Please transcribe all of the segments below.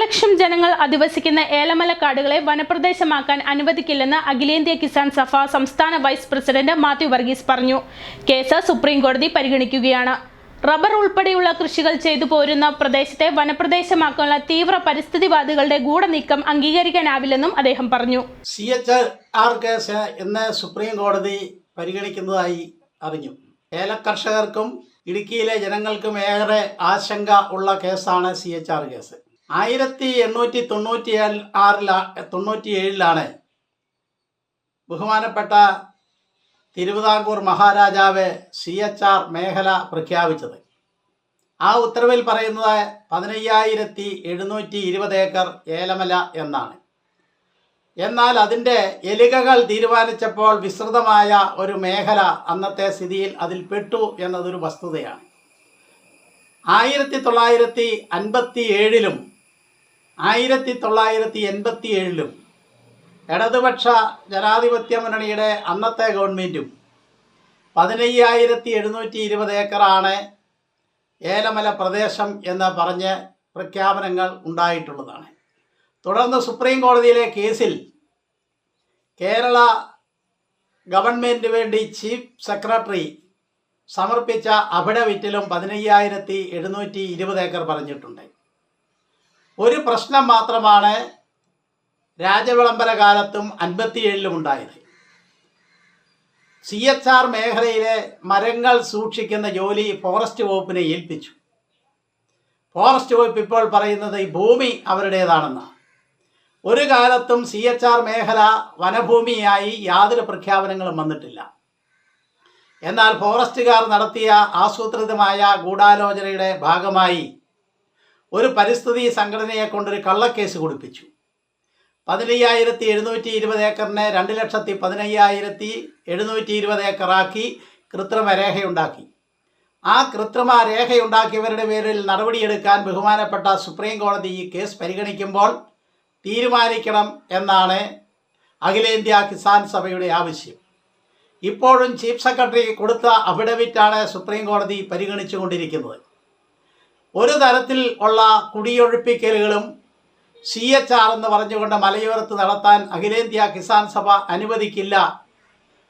ലക്ഷം ജനങ്ങൾ അധിവസിക്കുന്ന ഏലമല കാടുകളെ വനപ്രദേശമാക്കാൻ അനുവദിക്കില്ലെന്ന് അഖിലേന്ത്യാ കിസാൻ സഭ സംസ്ഥാന വൈസ് പ്രസിഡന്റ് മാത്യു വർഗീസ് പറഞ്ഞു. കേസ് സുപ്രീം കോടതി പരിഗണിക്കുകയാണ്. റബ്ബർ ഉൾപ്പെടെയുള്ള കൃഷികൾ ചെയ്തു പോരുന്ന പ്രദേശത്തെ വനപ്രദേശമാക്കാനുള്ള തീവ്ര പരിസ്ഥിതിവാദികളുടെ ഗൂഢനീക്കം അംഗീകരിക്കാനാവില്ലെന്നും അദ്ദേഹം പറഞ്ഞു. CHR കേസ് ഇന്ന് സുപ്രീം കോടതി പരിഗണിക്കുന്നതായി അറിഞ്ഞു. ഏലകർഷകർക്കും ഇടുക്കിയിലെ ജനങ്ങൾക്കും ഏറെ ആശങ്ക ഉള്ള കേസാണ് CHR കേസ്. 1897 ബഹുമാനപ്പെട്ട തിരുവിതാംകൂർ മഹാരാജാവ് CHR മേഖല പ്രഖ്യാപിച്ചത്. ആ ഉത്തരവിൽ പറയുന്നത് 15,720 ഏക്കർ ഏലമല എന്നാണ്. എന്നാൽ അതിൻ്റെ എലികകൾ തീരുമാനിച്ചപ്പോൾ വിസ്തൃതമായ ഒരു മേഖല അന്നത്തെ സ്ഥിതിയിൽ അതിൽ പെട്ടു എന്നതൊരു വസ്തുതയാണ്. 1957 1987 ഇടതുപക്ഷ ജനാധിപത്യ മുന്നണിയുടെ അന്നത്തെ ഗവൺമെൻറ്റും 15,720 ഏക്കറാണ് ഏലമല പ്രദേശം എന്ന് പറഞ്ഞ് പ്രഖ്യാപനങ്ങൾ ഉണ്ടായിട്ടുള്ളതാണ്. തുടർന്ന് സുപ്രീം കോടതിയിലെ കേസിൽ കേരള ഗവൺമെൻറ് വേണ്ടി ചീഫ് സെക്രട്ടറി സമർപ്പിച്ച അഫിഡവിറ്റിലും 15,720 ഏക്കർ പറഞ്ഞിട്ടുണ്ട്. ഒരു പ്രശ്നം മാത്രമാണ് രാജവിളംബര കാലത്തും 57 ഉണ്ടായത്. CHR മേഖലയിലെ മരങ്ങൾ സൂക്ഷിക്കുന്ന ജോലി ഫോറസ്റ്റ് വകുപ്പിനെ ഏൽപ്പിച്ചു. ഫോറസ്റ്റ് വകുപ്പ് ഇപ്പോൾ പറയുന്നത് ഈ ഭൂമി അവരുടേതാണെന്നാണ്. ഒരു കാലത്തും CHR മേഖല വനഭൂമിയായി യാതൊരു പ്രഖ്യാപനങ്ങളും വന്നിട്ടില്ല. എന്നാൽ ഫോറസ്റ്റുകാർ നടത്തിയ ആസൂത്രിതമായ ഗൂഢാലോചനയുടെ ഭാഗമായി ഒരു പരിസ്ഥിതി സംഘടനയെ കൊണ്ടൊരു കള്ളക്കേസ് കൊടുപ്പിച്ചു. 15,720 ഏക്കറിനെ 2,15,720 ഏക്കറാക്കി കൃത്രിമ രേഖയുണ്ടാക്കി. ആ കൃത്രിമ രേഖയുണ്ടാക്കിയവരുടെ പേരിൽ നടപടിയെടുക്കാൻ ബഹുമാനപ്പെട്ട സുപ്രീം കോടതി ഈ കേസ് പരിഗണിക്കുമ്പോൾ തീരുമാനിക്കണം എന്നാണ് അഖിലേന്ത്യാ കിസാൻ സഭയുടെ ആവശ്യം. ഇപ്പോഴും ചീഫ് സെക്രട്ടറി കൊടുത്ത അഫിഡവിറ്റാണ് സുപ്രീം കോടതി പരിഗണിച്ചു കൊണ്ടിരിക്കുന്നത്. ഒരു തരത്തിൽ ഉള്ള കുടിയൊഴിപ്പിക്കലുകളും CHR എന്ന് പറഞ്ഞുകൊണ്ട് മലയോരത്ത് നടത്താൻ അഖിലേന്ത്യാ കിസാൻ സഭ അനുവദിക്കില്ല.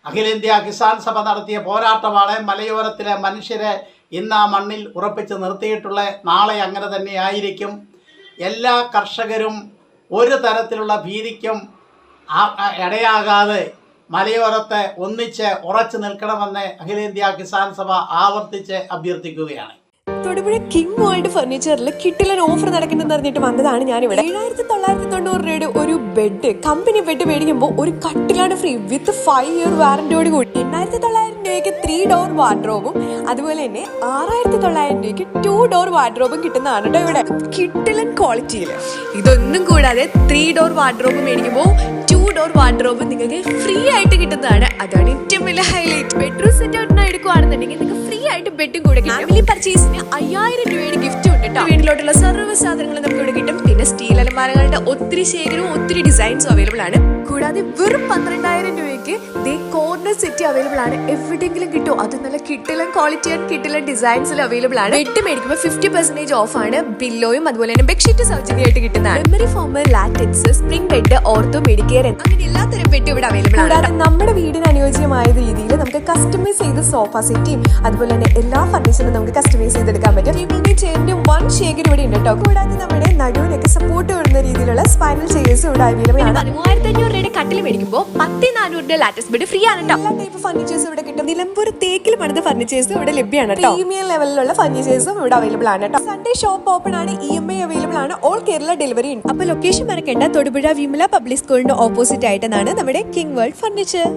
അഖിലേന്ത്യാ കിസാൻ സഭ നടത്തിയ പോരാട്ടമാണ് മലയോരത്തിലെ മനുഷ്യരെ ഇന്ന് ആ മണ്ണിൽ ഉറപ്പിച്ച് നിർത്തിയിട്ടുള്ള. നാളെ അങ്ങനെ തന്നെ ആയിരിക്കും. എല്ലാ കർഷകരും ഒരു തരത്തിലുള്ള ഭീതിക്കും ഇടയാകാതെ മലയോരത്തെ ഒന്നിച്ച് ഉറച്ചു നിൽക്കണമെന്ന് അഖിലേന്ത്യാ കിസാൻ സഭ ആവർത്തിച്ച് അഭ്യർത്ഥിക്കുകയാണ്. തൊടുപുഴ കിങ് വേൾഡ് ഫർണിച്ചറിൽ കിട്ടിലൊരു ഓഫർ നടക്കുന്നെന്ന് അറിഞ്ഞിട്ട് വന്നതാണ് ഞാനിവിടെ. 7,990 രൂപയുടെ ഒരു ബെഡ്, കമ്പനി ബെഡ് മേടിക്കുമ്പോൾ ഒരു കട്ടിലാണ് ഫ്രീ വിത്ത് 5 ഇയർ വാറന്റിയോട് കൂടി. 8,900 രൂപയ്ക്ക് 3 ഡോർ വാർഡ്രോബും അതുപോലെ തന്നെ 6,900 രൂപയ്ക്ക് 2 ഡോർ വാർഡ്രോബും കിട്ടുന്നതാണ് കേട്ടോ ഇവിടെ. കിട്ടിലൻ ക്വാളിറ്റിയിൽ ഇതൊന്നും കൂടാതെ 3 ഡോർ വാർഡ്രോബ് മേടിക്കുമ്പോൾ 2 ഡോർ വാർഡ്രോബ് നിങ്ങൾക്ക് ഫ്രീ ആയിട്ട് കിട്ടുന്നതാണ്. അതാണ് ഏറ്റവും വലിയ ഹൈലൈറ്റ്. ബെഡ്റൂം സെറ്റ് ഔട്ടിനായി എടുക്കുകയാണെന്നുണ്ടെങ്കിൽ നിങ്ങൾക്ക് ഫ്രീ ആയിട്ട് ബെഡും കൂടെ കിട്ടും. ഫാമിലി പർച്ചേസിന് 5,000 രൂപയുടെ ഗിഫ്റ്റ് ഉണ്ട് കേട്ടോ. വീട്ടിലോട്ടുള്ള സർവ്വ സാധനങ്ങൾ നമുക്ക് ഇവിടെ കിട്ടും. പിന്നെ സ്റ്റീൽ അലമാരകളുടെ ഒത്തിരി ശേഖരവും ഒത്തിരി ഡിസൈൻസും അവൈലബിൾ ആണ്. കൂടാതെ വെറും 12,000 രൂപയ്ക്ക് കോർണർ സെറ്റ് അവൈലബിൾ ആണ്. എവിടെയെങ്കിലും കിട്ടും. അത് നല്ല കിട്ടിലൻ ക്വാളിറ്റി ആൻഡ് കിട്ടിലൻ ഡിസൈൻസിൽ അവൈലബിൾ ആണ്. ബെഡ് മേടിക്കുമ്പോൾ 50% ഓഫ് ആണ്. പില്ലോയും അതുപോലെ തന്നെ ബെഡ്ഷീറ്റ് സൗജന്യമായിട്ട് കിട്ടുന്നതാണ്. Memory form, latex, spring bed, ortho, Medicare അങ്ങനെ എല്ലാത്തരം ബെഡ് ഇവിടെ അവൈലബിൾ ആണ്. കൂടാതെ നമ്മുടെ വീടിന് അനുയോജ്യമായ രീതിയിൽ നമുക്ക് കസ്റ്റമൈസ് ചെയ്ത് സോഫ സെറ്റും അതുപോലെ തന്നെ എല്ലാ ഫർണിച്ചറും നമുക്ക് കസ്റ്റമൈസ് ചെയ്തെടുക്കാൻ പറ്റും. ടേബിളിന്റെ ചെയറിന്റെ 1 ശേഖരം ഇവിടെ ഉണ്ട് കേട്ടോ. കൂടാതെ നമ്മുടെ നടുവിനൊക്കെ സപ്പോർട്ട് വരുന്ന രീതിയിലുള്ള സ്പൈനൽ ചെയേഴ്സും ഇവിടെ അവൈലബിൾ ആണ്. 13,500 രൂപയുടെ കട്ടിൽ മേടിക്കുമ്പോൾ 10,400 ലാറ്റക്സ് ബെഡ് ഫ്രീ ആണ് കേട്ടോ. എല്ലാ ടൈപ്പ് ഫർണിച്ചേഴ്സും ഇവിടെ കിട്ടും. നിലമ്പൂർ തേക്കിൽ പണിത ഫർണിച്ചേഴ്സും ഇവിടെ ലഭ്യമാണ് കേട്ടോ. പ്രീമിയം ലെവലിലുള്ള ഫർണിച്ചേഴ്സും ഇവിടെ അവൈലബിൾ ആണ് കേട്ടോ. സൺഡേ ഷോപ്പ് ഓപ്പൺ ആണ്. EMI അവൈലബിൾ ആണ്. ഓൾ കേരള ഡെലിവറി ഉണ്ട്. അപ്പോൾ ലൊക്കേഷൻ മറക്കേണ്ട. തൊടുപുഴ വിമല പബ്ലിക് സ്കൂളിന്റെ ഓപ്പോസിറ്റ് ആയിട്ടാണ് നമ്മുടെ കിങ് വേൾഡ് ഫർണിച്ചർ.